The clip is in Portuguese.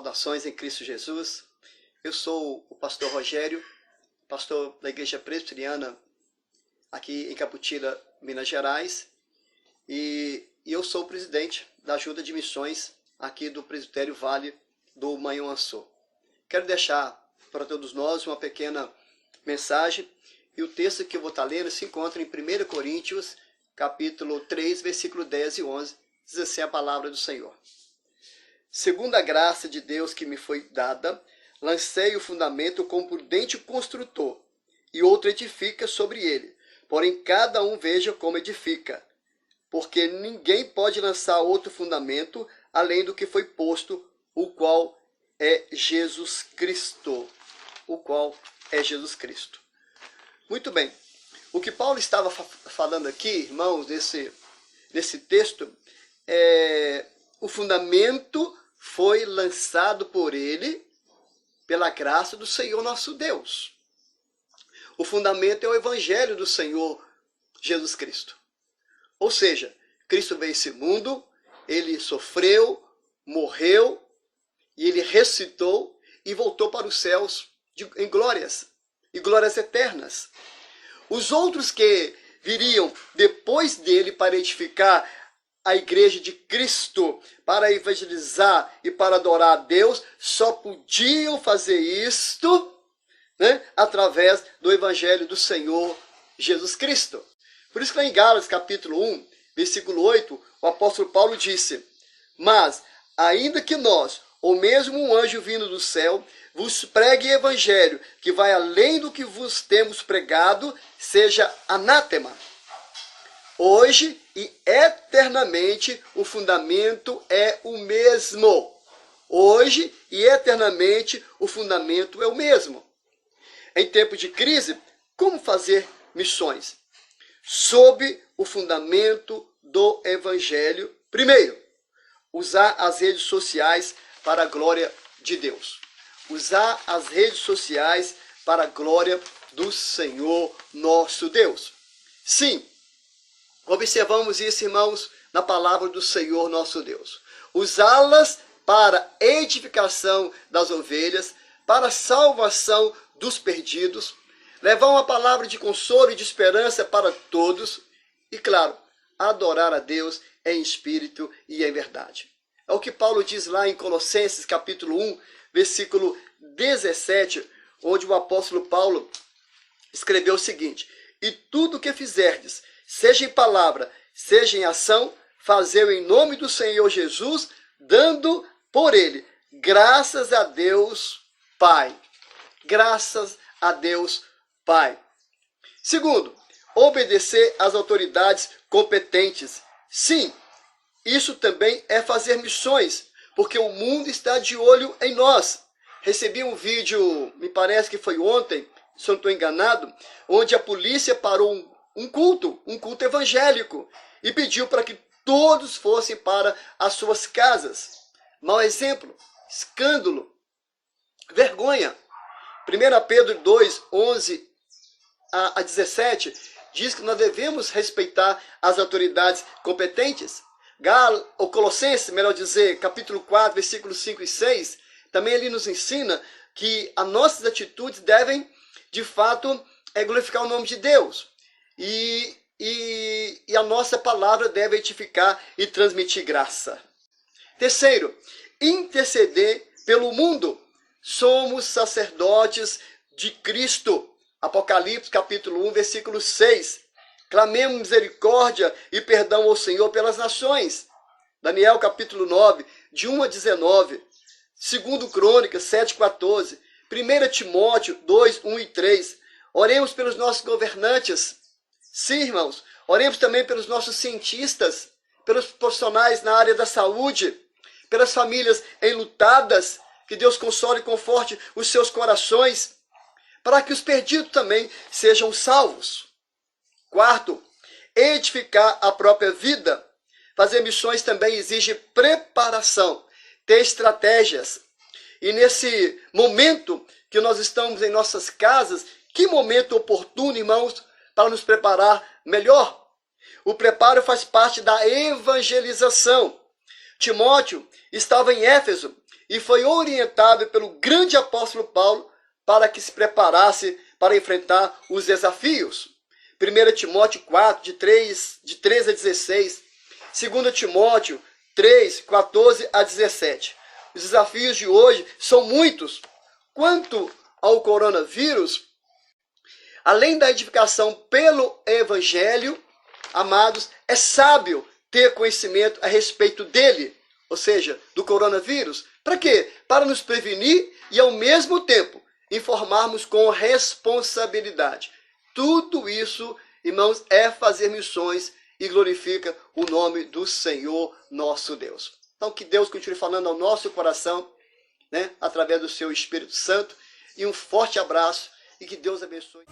Saudações em Cristo Jesus. Eu sou o pastor Rogério, pastor da Igreja Presbiteriana aqui em Caputira, Minas Gerais. E eu sou o presidente da Junta de Missões aqui do Presbitério Vale do Manhuaçu. Quero deixar para todos nós uma pequena mensagem. E o texto que eu vou estar lendo se encontra em 1 Coríntios, capítulo 3, versículo 10 e 11. Diz assim a palavra do Senhor. Segundo a graça de Deus que me foi dada, lancei o fundamento com prudente construtor, e outro edifica sobre ele. Porém, cada um veja como edifica. Porque ninguém pode lançar outro fundamento, além do que foi posto, o qual é Jesus Cristo. O qual é Jesus Cristo. Muito bem. O que Paulo estava falando aqui, irmãos, nesse texto, o fundamento foi lançado por ele, pela graça do Senhor nosso Deus. O fundamento é o Evangelho do Senhor Jesus Cristo. Ou seja, Cristo veio a esse mundo, ele sofreu, morreu, e ele ressuscitou e voltou para os céus em glórias, e glórias eternas. Os outros que viriam depois dele para edificar a igreja de Cristo, para evangelizar e para adorar a Deus, só podiam fazer isto, através do evangelho do Senhor Jesus Cristo. Por isso que lá em Gálatas capítulo 1, versículo 8, o apóstolo Paulo disse: mas, ainda que nós, ou mesmo um anjo vindo do céu, vos pregue evangelho que vai além do que vos temos pregado, seja anátema. Hoje e eternamente o fundamento é o mesmo. Hoje e eternamente o fundamento é o mesmo. Em tempo de crise, como fazer missões? Sob o fundamento do Evangelho. Primeiro, usar as redes sociais para a glória de Deus. Usar as redes sociais para a glória do Senhor nosso Deus. Sim, observamos isso, irmãos, na palavra do Senhor nosso Deus. Usá-las para edificação das ovelhas, para a salvação dos perdidos, levar uma palavra de consolo e de esperança para todos e, claro, adorar a Deus em espírito e em verdade. É o que Paulo diz lá em Colossenses capítulo 1, versículo 17, onde o apóstolo Paulo escreveu o seguinte: e tudo o que fizerdes, seja em palavra, seja em ação, fazei-o em nome do Senhor Jesus, dando por ele graças a Deus Pai. Graças a Deus Pai. Segundo, obedecer às autoridades competentes. Sim, isso também é fazer missões, porque o mundo está de olho em nós. Recebi um vídeo, me parece que foi ontem, se eu não estou enganado, onde a polícia parou um culto evangélico, e pediu para que todos fossem para as suas casas. Mau exemplo, escândalo, vergonha. 1 Pedro 2, 11 a 17, diz que nós devemos respeitar as autoridades competentes. O Colossenses, melhor dizer, capítulo 4, versículos 5 e 6, também ele nos ensina que as nossas atitudes devem, de fato, glorificar o nome de Deus. E a nossa palavra deve edificar e transmitir graça. Terceiro, interceder pelo mundo. Somos sacerdotes de Cristo. Apocalipse capítulo 1, versículo 6. Clamemos misericórdia e perdão ao Senhor pelas nações. Daniel capítulo 9, de 1 a 19. 2 Crônicas 7, 14. 1 Timóteo 2, 1 e 3. Oremos pelos nossos governantes. Sim, irmãos, oremos também pelos nossos cientistas, pelos profissionais na área da saúde, pelas famílias enlutadas, que Deus console e conforte os seus corações, para que os perdidos também sejam salvos. Quarto, edificar a própria vida. Fazer missões também exige preparação, ter estratégias. E nesse momento que nós estamos em nossas casas, que momento oportuno, irmãos, para nos preparar melhor. O preparo faz parte da evangelização. Timóteo estava em Éfeso e foi orientado pelo grande apóstolo Paulo para que se preparasse para enfrentar os desafios. 1 Timóteo 4, de 13 a 16, 2 Timóteo 3, 14 a 17. Os desafios de hoje são muitos. Quanto ao coronavírus, além da edificação pelo Evangelho, amados, é sábio ter conhecimento a respeito dele, ou seja, do coronavírus. Para quê? Para nos prevenir e, ao mesmo tempo, informarmos com responsabilidade. Tudo isso, irmãos, é fazer missões e glorifica o nome do Senhor nosso Deus. Então, que Deus continue falando ao nosso coração, né, através do seu Espírito Santo. E um forte abraço e que Deus abençoe.